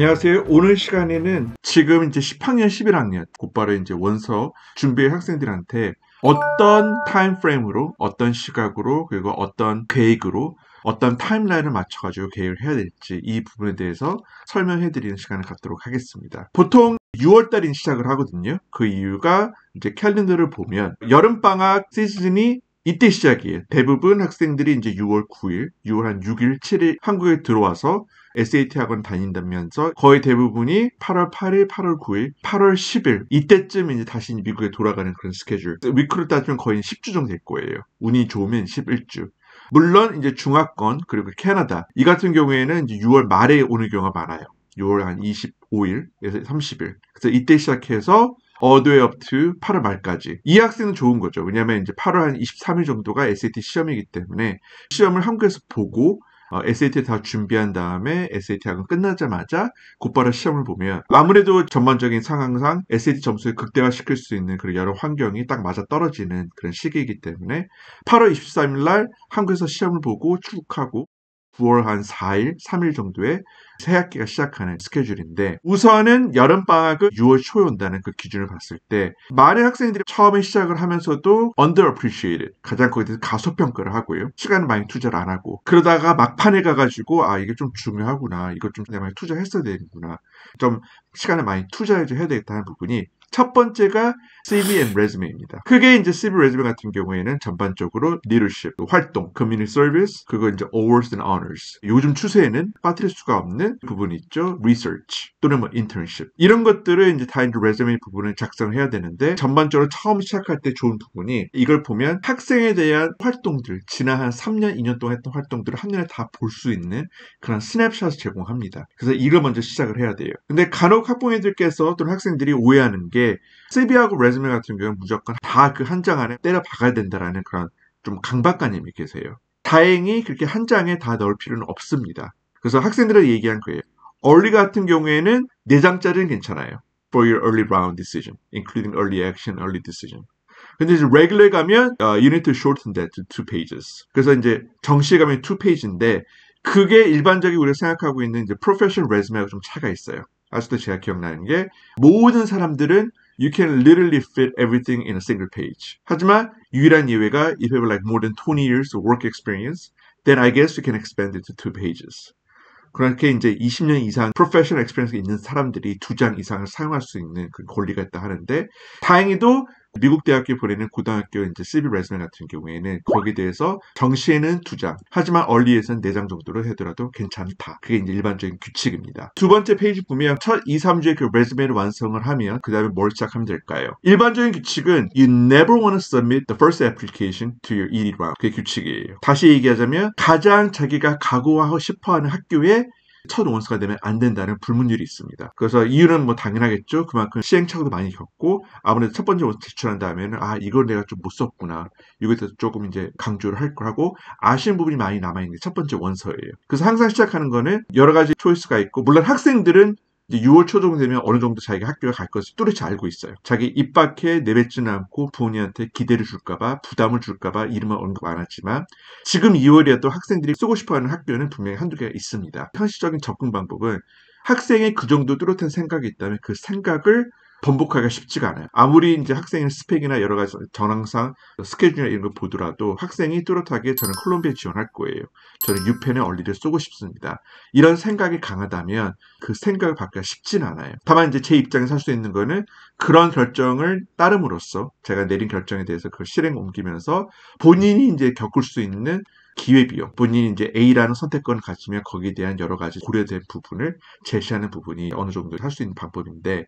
안녕하세요. 오늘 시간에는 지금 이제 10학년, 11학년 곧바로 이제 원서 준비할 학생들한테 어떤 타임 프레임으로, 어떤 시각으로, 그리고 어떤 계획으로, 어떤 타임라인을 맞춰가지고 계획을 해야 될지 이 부분에 대해서 설명해 드리는 시간을 갖도록 하겠습니다. 보통 6월달인 시작을 하거든요. 그 이유가 이제 캘린더를 보면 여름방학 시즌이 이때 시작이에요. 대부분 학생들이 이제 6월 9일, 6월 한 6일, 7일 한국에 들어와서 SAT 학원 다닌다면서 거의 대부분이 8월 8일, 8월 9일, 8월 10일 이때쯤 이제 다시 미국에 돌아가는 그런 스케줄. 위크로 따지면 거의 10주 정도 될 거예요. 운이 좋으면 11주. 물론 이제 중화권 그리고 캐나다 이 같은 경우에는 이제 6월 말에 오는 경우가 많아요. 6월 한 25일에서 30일. 그래서 이때 시작해서 all the way up to 8월 말까지. 이 학생은 좋은 거죠. 왜냐하면 이제 8월 한 23일 정도가 SAT 시험이기 때문에 시험을 한국에서 보고 SAT 다 준비한 다음에 SAT 학원 끝나자마자 곧바로 시험을 보면 아무래도 전반적인 상황상 SAT 점수를 극대화시킬 수 있는 그런 여러 환경이 딱 맞아 떨어지는 그런 시기이기 때문에 8월 23일 날 한국에서 시험을 보고 출국하고 9월 한 4일, 3일 정도에 새 학기가 시작하는 스케줄인데 우선은 여름방학은 6월 초에 온다는 그 기준을 봤을 때 많은 학생들이 처음에 시작을 하면서도 underappreciated 가장 거기에 대해서 가소평가를 하고요. 시간을 많이 투자를 안 하고 그러다가 막판에 가가지고 이게 좀 중요하구나. 이거 좀 내가 많이 투자했어야 되는구나. 좀 시간을 많이 투자해야 되겠다는 부분이 첫 번째가 CV and resume입니다. 크게 이제 CV resume 같은 경우에는 전반적으로 leadership, 활동, community service, 그거 이제 awards and honors. 요즘 추세에는 빠뜨릴 수가 없는 부분이 있죠. research 또는 뭐 internship. 이런 것들을 이제 다 이제 resume 부분을 작성해야 되는데 전반적으로 처음 시작할 때 좋은 부분이 이걸 보면 학생에 대한 활동들, 지난 한 3년, 2년 동안 했던 활동들을 한눈에 다 볼 수 있는 그런 스냅샷을 제공합니다. 그래서 이걸 먼저 시작을 해야 돼요. 근데 간혹 학부모님들께서 또는 학생들이 오해하는 게 CV하고 레즈메 같은 경우는 무조건 다 그 한 장 안에 때려 박아야 된다라는 그런 좀 강박관념이 계세요. 다행히 그렇게 한 장에 다 넣을 필요는 없습니다. 그래서 학생들은 얘기한 거예요. early 같은 경우에는 4장짜리는 괜찮아요. For your early round decision, including early action, early decision. 근데 이제 regular 가면 you need to shorten that to 2 pages. 그래서 이제 정시에 가면 2페이지인데 그게 일반적인 우리가 생각하고 있는 이제 professional resume하고 좀 차이가 있어요. 아직도 제가 기억나는 게 모든 사람들은 you can literally fit everything in a single page. 하지만 유일한 예외가 if you have like more than 20 years of work experience, then I guess you can expand it to 2 pages. 그렇게 이제 20년 이상 프로페셔널 experience가 있는 사람들이 2장 이상을 사용할 수 있는 그 권리가 있다 하는데 다행히도 미국 대학교에 보내는 고등학교 이제 CV 레즈메 같은 경우에는 거기에 대해서 정시에는 2장, 하지만 얼리에서는 4장 정도로 하더라도 괜찮다. 그게 이제 일반적인 규칙입니다. 두 번째 페이지 보면 첫 2, 3주에 그 레즈메를 완성을 하면 그 다음에 뭘 시작하면 될까요? 일반적인 규칙은 you never want to submit the first application to your ED round. 그게 규칙이에요. 다시 얘기하자면 가장 자기가 각오하고 싶어하는 학교에 첫 원서가 되면 안 된다는 불문율이 있습니다. 그래서 이유는 뭐 당연하겠죠. 그만큼 시행착오도 많이 겪고 아무래도 첫 번째 원서 제출한 다음에는 이걸 내가 좀 못 썼구나. 이거에 대해서 조금 이제 강조를 할 거라고 아쉬운 부분이 많이 남아있는 게 첫 번째 원서예요. 그래서 항상 시작하는 거는 여러 가지 초이스가 있고 물론 학생들은 이제 6월 초 정도 되면 어느 정도 자기가 학교에 갈 것을 뚜렷이 알고 있어요. 자기 입 밖에 내뱉지는 않고 부모님한테 기대를 줄까봐 부담을 줄까봐 이름은 언급 안 했지만 지금 2월이어도 학생들이 쓰고 싶어하는 학교는 분명히 한두 개가 있습니다. 현실적인 접근 방법은 학생의 그 정도 뚜렷한 생각이 있다면 그 생각을 번복하기가 쉽지가 않아요. 아무리 이제 학생의 스펙이나 여러 가지 전황상 스케줄이나 이런 걸 보더라도 학생이 뚜렷하게 저는 콜롬비아에 지원할 거예요. 저는 유펜의 얼리를 쏘고 싶습니다. 이런 생각이 강하다면 그 생각을 바꾸기가 쉽진 않아요. 다만 이제 제 입장에서 할 수 있는 거는 그런 결정을 따름으로써 제가 내린 결정에 대해서 그걸 실행 옮기면서 본인이 이제 겪을 수 있는 기회비용, 본인이 이제 A라는 선택권을 가지면 거기에 대한 여러 가지 고려된 부분을 제시하는 부분이 어느 정도 할 수 있는 방법인데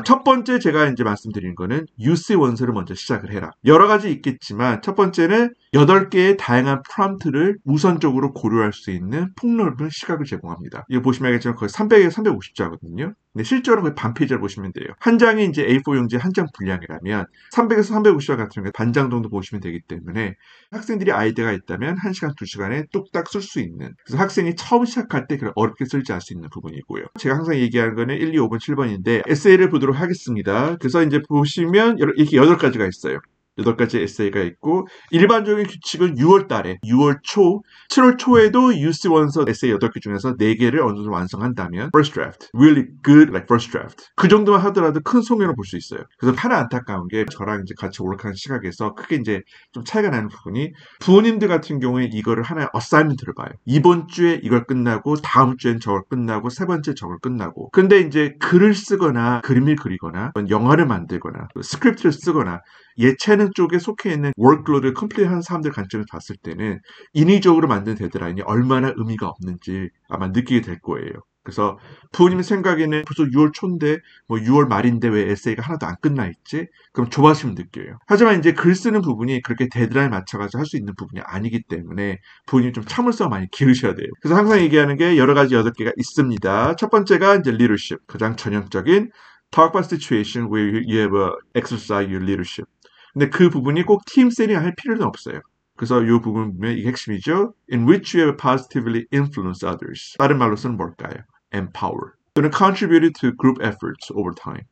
첫 번째 제가 이제 말씀드린 거는 UC 원서를 먼저 시작을 해라. 여러 가지 있겠지만 첫 번째는 8개의 다양한 프롬프트를 우선적으로 고려할 수 있는 폭넓은 시각을 제공합니다. 이거 보시면 알겠지만 거의 300에서 350자거든요. 근데 실제로는 거의 반 페이지를 보시면 돼요. 한 장이 이제 A4 용지 한 장 분량이라면 300에서 350자 같은 경우에 반장 정도 보시면 되기 때문에 학생들이 아이디어가 있다면 1시간, 2시간에 뚝딱 쓸 수 있는 그래서 학생이 처음 시작할 때 그런 어렵게 쓸지 알 수 있는 부분이고요. 제가 항상 얘기하는 거는 1, 2, 5번, 7번인데 에세이를 보도록 하겠습니다. 그래서 이제 보시면 이렇게 8가지가 있어요. 8가지 에세이가 있고 일반적인 규칙은 6월 달에 6월 초, 7월 초에도 UC 원서 에세이 8개 중에서 4개를 어느 정도 완성한다면 first draft, really good like first draft. 그 정도만 하더라도 큰 성과를 볼 수 있어요. 그래서 하나 안타까운 게 저랑 이제 같이 올라가는 시각에서 크게 이제 좀 차이가 나는 부분이 부모님들 같은 경우에 이거를 하나의 어사이먼트를 봐요. 이번 주에 이걸 끝나고 다음 주엔 저걸 끝나고 세 번째 저걸 끝나고. 근데 이제 글을 쓰거나 그림을 그리거나 영화를 만들거나 스크립트를 쓰거나 예체능 쪽에 속해 있는 워크로드를 컴플릿하는 사람들 관점에서 봤을 때는 인위적으로 만든 데드라인이 얼마나 의미가 없는지 아마 느끼게 될 거예요. 그래서 부모님 생각에는 벌써 6월 초인데 뭐 6월 말인데 왜 에세이가 하나도 안 끝나 있지? 그럼 조바심 느껴요. 하지만 이제 글 쓰는 부분이 그렇게 데드라인 맞춰가지고 할 수 있는 부분이 아니기 때문에 부모님 좀 참을성 많이 기르셔야 돼요. 그래서 항상 얘기하는 게 여러 가지 8개가 있습니다. 첫 번째가 이제 leadership, 가장 전형적인 talk about situation where you have exercise your leadership. 근데 그 부분이 꼭 팀 세팅 할 필요는 없어요. 그래서 이 부분 보면 이게 핵심이죠. In which you have positively influenced others. 다른 말로서는 뭘까요? Empower. 또는 contributed to group efforts over time.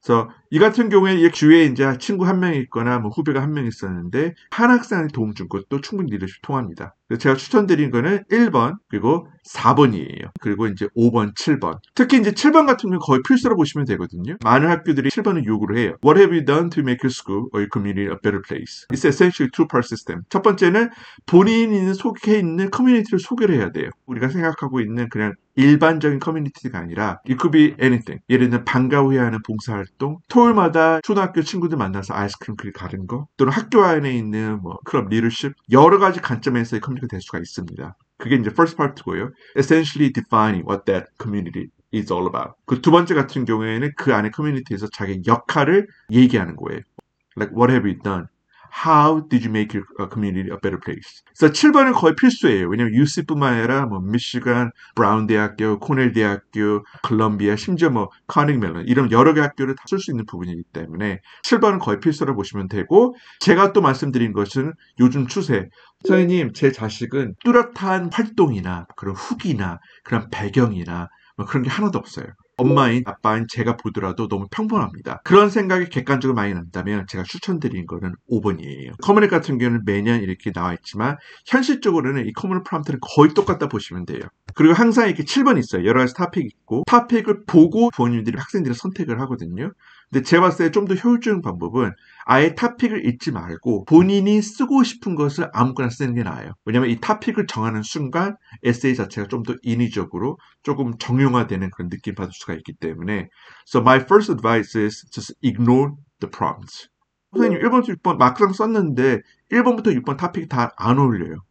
그래서 이 같은 경우에 이 주위에 이제 친구 한 명 있거나 뭐 후배가 한 명 있었는데 한 학생한테 도움 준 것도 충분히 리더십 통합니다. 그래서 제가 추천드린 거는 1번 그리고 4번이에요. 그리고 이제 5번, 7번. 특히 이제 7번 같은 경우는 거의 필수로 보시면 되거든요. 많은 학교들이 7번을 요구를 해요. What have you done to make your school or your community a better place? It's essentially two-part system. 첫 번째는 본인이 속해 있는 커뮤니티를 소개를 해야 돼요. 우리가 생각하고 있는 그냥 일반적인 커뮤니티가 아니라 it could be anything. 예를 들면 방과 후에 하는 봉사활동, 토요일마다 초등학교 친구들 만나서 아이스크림 그리 가는 거, 또는 학교 안에 있는 뭐 클럽 리더십, 여러 가지 관점에서 이 커뮤니티가 될 수가 있습니다. 그게 이제 first part고요. Essentially defining what that community is all about. 그 두 번째 같은 경우에는 그 안에 커뮤니티에서 자기 역할을 얘기하는 거예요. Like what have you done? How did you make your community a better place? 그래서 7번은 거의 필수예요. 왜냐면 UC뿐만 아니라 뭐 미시간, 브라운 대학교, 코넬 대학교, 콜롬비아, 심지어 뭐 카네기 멜론 이런 여러 개 학교를 다 쓸 수 있는 부분이기 때문에 7번은 거의 필수로 보시면 되고 제가 또 말씀드린 것은 요즘 추세. 선생님, 제 자식은 뚜렷한 활동이나 그런 후기나 그런 배경이나 뭐 그런 게 하나도 없어요. 엄마인 아빠인 제가 보더라도 너무 평범합니다. 그런 생각이 객관적으로 많이 난다면 제가 추천드린 거는 5번이에요. 커뮤닉 같은 경우는 매년 이렇게 나와 있지만 현실적으로는 이 커뮤닉 프롬프트는 거의 똑같다 보시면 돼요. 그리고 항상 이렇게 7번 있어요. 여러 가지 토픽이 있고 토픽을 보고 부모님들이 학생들이 선택을 하거든요. 근데 제가 봤을 때 좀 더 효율적인 방법은 아예 토픽을 읽지 말고 본인이 쓰고 싶은 것을 아무거나 쓰는 게 나아요. 왜냐하면 이 토픽을 정하는 순간 에세이 자체가 좀 더 인위적으로 조금 정형화되는 그런 느낌 받을 수가 있기 때문에 So my first advice is just ignore the prompts. 선생님 1번부터 6번 막상 썼는데 1번부터 6번 토픽이 다 안 어울려요.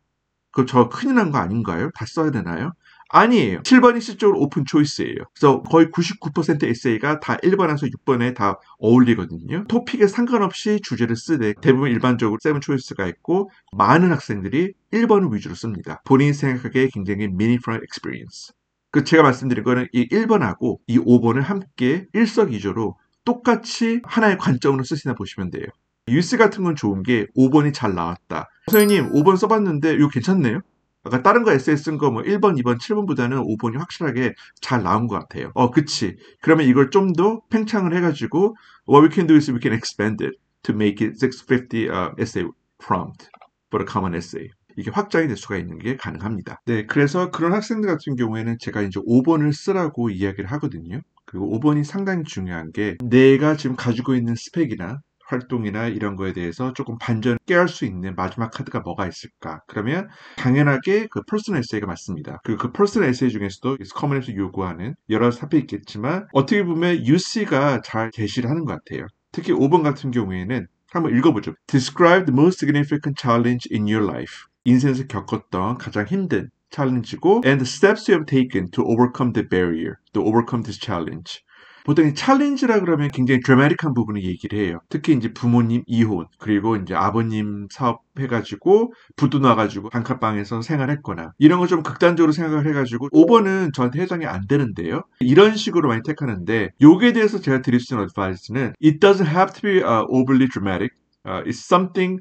그럼 저 큰일 난 거 아닌가요? 다 써야 되나요? 아니에요. 7번이 실적으로 오픈 초이스예요. 그래서 거의 99% 에세이가 다 1번에서 6번에 다 어울리거든요. 토픽에 상관없이 주제를 쓰되 대부분 일반적으로 7 초이스가 있고 많은 학생들이 1번을 위주로 씁니다. 본인이 생각하기에 굉장히 meaningful experience. 그 제가 말씀드린 거는 이 1번하고 이 5번을 함께 일석이조로 똑같이 하나의 관점으로 쓰시나 보시면 돼요. UC 같은 건 좋은 게 5번이 잘 나왔다. 선생님 5번 써봤는데 이거 괜찮네요? 아까 다른 거 에세이 쓴 거 뭐 1번, 2번, 7번보다는 5번이 확실하게 잘 나온 것 같아요. 그치. 그러면 이걸 좀 더 팽창을 해가지고 what we can do is we can expand it to make it 650 essay prompt for a common essay. 이게 확장이 될 수가 있는 게 가능합니다. 네, 그래서 그런 학생들 같은 경우에는 제가 이제 5번을 쓰라고 이야기를 하거든요. 그리고 5번이 상당히 중요한 게 내가 지금 가지고 있는 스펙이나 활동이나 이런 거에 대해서 조금 반전을 깨할 수 있는 마지막 카드가 뭐가 있을까? 그러면 당연하게 그 퍼스널 에세이가 맞습니다. 그리고 그 퍼스널 에세이 중에서도 커뮤니티에서 요구하는 여러 가지 사표 있겠지만 어떻게 보면 UC가 잘 제시를 하는 것 같아요. 특히 5번 같은 경우에는 한번 읽어보죠. Describe the most significant challenge in your life. 인생에서 겪었던 가장 힘든 챌린지고 and the steps you have taken to overcome the barrier, to overcome this challenge. 보통 이 챌린지라 그러면 굉장히 드라마틱한 부분을 얘기를 해요. 특히 이제 부모님 이혼, 그리고 이제 아버님 사업 해가지고 부도 나가지고 단칸방에서 생활했거나 이런 거 좀 극단적으로 생각을 해가지고 5번은 저한테 해당이 안 되는데요. 이런 식으로 많이 택하는데 여기에 대해서 제가 드릴 수 있는 어드바이스는 It doesn't have to be overly dramatic. It's something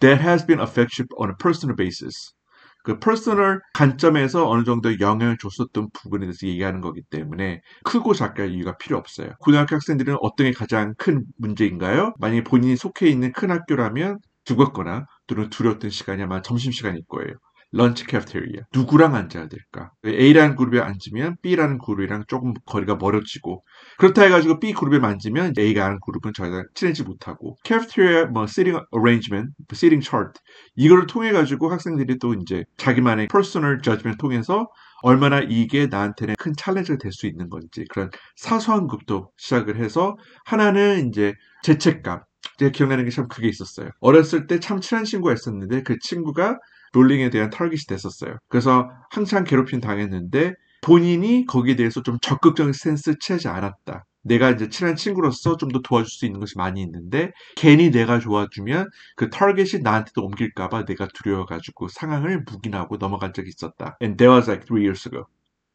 that has been affected on a personal basis. 그 퍼스널 관점에서 어느 정도 영향을 줬었던 부분에 대해서 얘기하는 거기 때문에 크고 작게 이유가 필요 없어요. 고등학교 학생들은 어떤 게 가장 큰 문제인가요? 만약에 본인이 속해 있는 큰 학교라면 죽었거나 또는 두려웠던 시간이 아마 점심시간일 거예요. 런치 캐프테리아. 누구랑 앉아야 될까? A라는 그룹에 앉으면 B라는 그룹이랑 조금 거리가 멀어지고 그렇다 해가지고 B 그룹에 앉으면 A가 하는 그룹은 저희가 친해지 못하고 캐프테리아 뭐 seating arrangement, seating chart 이거를 통해 가지고 학생들이 또 이제 자기만의 personal judgment 통해서 얼마나 이게 나한테는 큰 챌린지가 될 수 있는 건지 그런 사소한 것부터 시작을 해서 하나는 이제 죄책감. 제가 기억나는 게 참 그게 있었어요. 어렸을 때 참 친한 친구가 있었는데 그 친구가 롤링에 대한 타깃이 됐었어요. 그래서 항상 괴롭힘 당했는데 본인이 거기에 대해서 좀 적극적인 스탠스 취하지 않았다. 내가 이제 친한 친구로서 좀 더 도와줄 수 있는 것이 많이 있는데 괜히 내가 도와주면 그 타겟이 나한테도 옮길까봐 내가 두려워가지고 상황을 묵인하고 넘어간 적이 있었다. And that was like 3 years ago.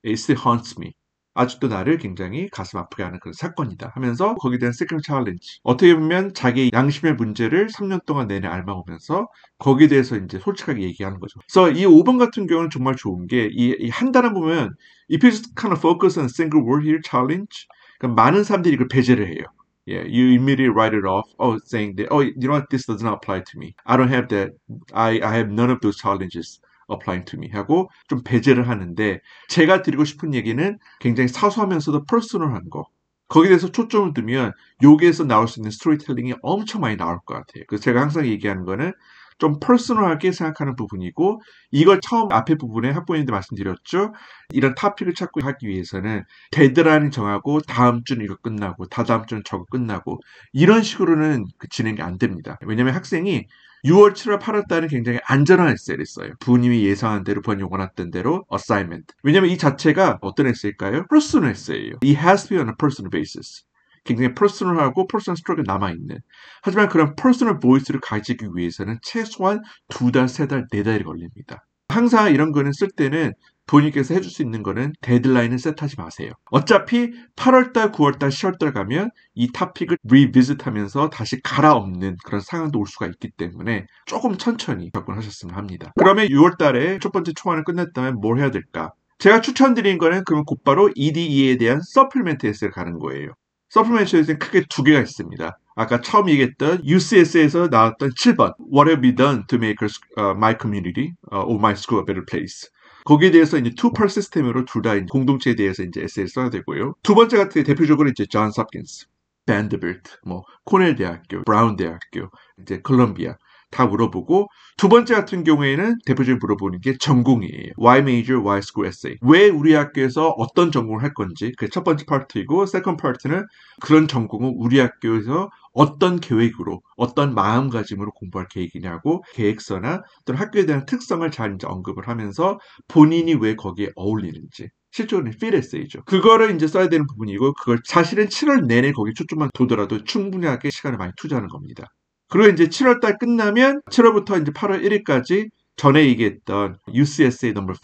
It still haunts me. 아직도 나를 굉장히 가슴 아프게 하는 그런 사건이다 하면서 거기에 대한 세컨 챌린지 어떻게 보면 자기 양심의 문제를 3년 동안 내내 앓아오면서 거기에 대해서 이제 솔직하게 얘기하는 거죠. 그래서 이 5번 같은 경우는 정말 좋은 게 이 한 단어 보면 if you kind of focus on a single word here challenge 그러니까 많은 사람들이 이걸 배제를 해요. Yeah, you immediately write it off. Oh, saying that, oh, you know what, this does not apply to me. I don't have that. I have none of those challenges applying to me. 하고 좀 배제를 하는데 제가 드리고 싶은 얘기는 굉장히 사소하면서도 퍼스널한 거. 거기에 대해서 초점을 두면 여기에서 나올 수 있는 스토리텔링이 엄청 많이 나올 것 같아요. 그래서 제가 항상 얘기하는 거는 좀 퍼스널하게 생각하는 부분이고 이걸 처음 앞에 부분에 학부모님들 말씀드렸죠. 이런 토픽을 찾고 하기 위해서는 데드라인 정하고 다음 주는 이거 끝나고 다다음 주는 저거 끝나고 이런 식으로는 진행이 안 됩니다. 왜냐하면 학생이 6월, 7월, 8월 달은 굉장히 안전한 에세이를 써요. 부모님이 예상한 대로 부모님이 원했던 대로 assignment. 왜냐하면 이 자체가 어떤 에세이일까요? personal 에세이예요. It has to be on a personal basis. 굉장히 퍼스널하고 퍼스널 스트로크가 남아있는 하지만 그런 퍼스널 보이스를 가지기 위해서는 최소한 2달, 3달, 4달이 걸립니다. 항상 이런 거는 쓸 때는 본인께서 해줄 수 있는 거는 데드라인을 셋하지 마세요. 어차피 8월달, 9월달, 10월달 가면 이 토픽을 리비짓하면서 다시 갈아엎는 그런 상황도 올 수가 있기 때문에 조금 천천히 접근하셨으면 합니다. 그러면 6월달에 첫 번째 초안을 끝냈다면 뭘 해야 될까? 제가 추천드린 거는 그러면 곧바로 EDE에 대한 서플리멘트 에세이를 가는 거예요. 서플리멘트에서는 크게 2개가 있습니다. 아까 처음 얘기했던 UCS에서 나왔던 7번 What have we done to make my community or my school a better place? 거기에 대해서 이제 투펄 시스템으로 둘 다 공동체에 대해서 이제 에세이를 써야 되고요. 두 번째 같은 대표적으로 이제 존 홉킨스, 밴드빌트, 뭐 코넬 대학교, 브라운 대학교, 이제 콜롬비아 다 물어보고 두 번째 같은 경우에는 대표적으로 물어보는 게 전공이에요. Why major, why school essay? 왜 우리 학교에서 어떤 전공을 할 건지 그게 첫 번째 파트이고 세컨드 파트는 그런 전공은 우리 학교에서 어떤 계획으로 어떤 마음가짐으로 공부할 계획이냐고 계획서나 또는 학교에 대한 특성을 잘 이제 언급을 하면서 본인이 왜 거기에 어울리는지 실제로는 필 에세이죠. 그거를 이제 써야 되는 부분이고 그걸 사실은 7월 내내 거기 초점만 두더라도 충분하게 시간을 많이 투자하는 겁니다. 그리고 이제 7월달 끝나면 7월부터 이제 8월 1일까지 전에 얘기했던 UCSA No. 5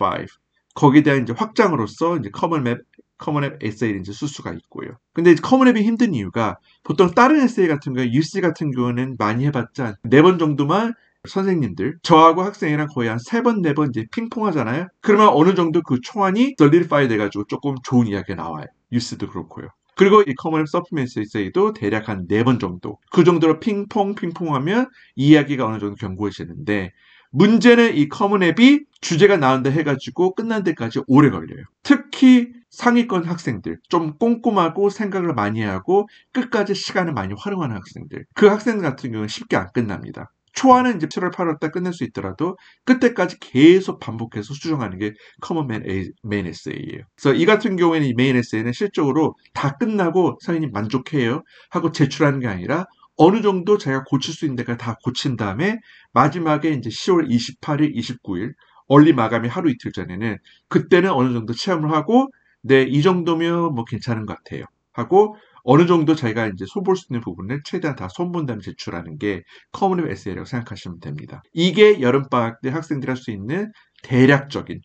거기에 대한 이제 확장으로서 이제 커먼앱 에세이를 이제 쓸 수가 있고요. 근데 이제 커먼앱이 힘든 이유가 보통 다른 에세이 같은 경우 UC 같은 경우는 많이 해봤자 4번 정도만 선생님들 저하고 학생이랑 거의 한 3번, 4번 이제 핑퐁 하잖아요. 그러면 어느 정도 그 초안이 solidify 돼가지고 조금 좋은 이야기가 나와요. UC도 그렇고요. 그리고 이 커먼앱 서플리멘트 에세이도 대략 한 4번 정도. 그 정도로 핑퐁하면 이야기가 어느 정도 견고해지는데 문제는 이 커먼앱이 주제가 나온다 해가지고 끝난 데까지 오래 걸려요. 특히 상위권 학생들, 좀 꼼꼼하고 생각을 많이 하고 끝까지 시간을 많이 활용하는 학생들. 그 학생들 같은 경우는 쉽게 안 끝납니다. 초안은 이제 7월, 8월 달 끝낼 수 있더라도 그때까지 계속 반복해서 수정하는 게 커먼 메인 에세이예요. 그래서 이 같은 경우에는 이 메인 에세이는 실적으로 다 끝나고 선생님 만족해요 하고 제출하는 게 아니라 어느 정도 제가 고칠 수 있는 데가 다 고친 다음에 마지막에 이제 10월 28일, 29일 얼리 마감이 하루 이틀 전에는 그때는 어느 정도 체험을 하고 네, 이 정도면 뭐 괜찮은 것 같아요 하고 어느 정도 자기가 이제 손볼 수 있는 부분을 최대한 다 손본 다음에 제출하는 게 커먼앱 에세이라고 생각하시면 됩니다. 이게 여름방학 때 학생들이 할 수 있는 대략적인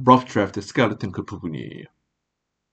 rough draft, skeleton 그 부분이에요.